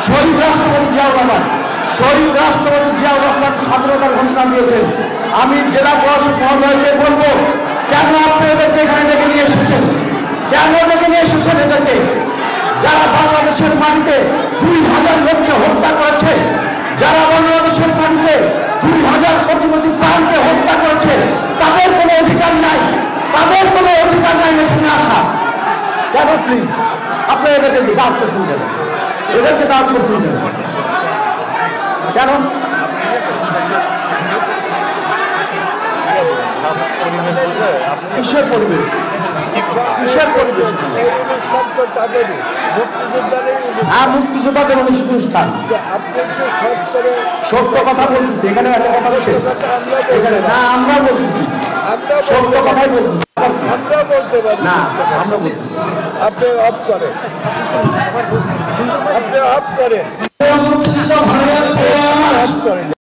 শহীদ রাষ্ট্রপতি জিয়াউর রহমান, শহীদ রাষ্ট্রপতি জিয়াউর রহমান স্বাধীনতার ঘোষণা দিয়েছেন। আমি জেলা প্রশাসক মহোদয়কে বলবো, কেন আপনি এদেরকে এখানে ডেকে নিয়ে এসেছেন? কেন ডেকে নিয়ে এসেছেন এদেরকে? যারা বাংলাদেশের মাটিতে 2000 লোককে হত্যা করেছে, যারা বাংলাদেশের মাটিতে 2000 কচি প্রাণকে হত্যা করেছে, তাদের কোনো অধিকার নাই, তাদের কোনো অধিকার নাই এখানে আসা। কেন প্লিজ আপনি এদেরকে দাওয়াত করছেন কেন? এদেরকে দাওয়াত করছেন কেন? কেন? কিসের পরিবেশ? কিসের পরিবেশ? হ্যাঁ, মুক্তিযোদ্ধাদের অনুষ্ঠান। সত্য কথা বলতেছি, এখানে একটা কথা বলছে এখানে না, আমরা বলতেছি সত্য কথাই বলতেছি। আমরা বলতে পারি না, আমরা বলতেছি। আপনি অফ করেন, আপনি অফ করেন।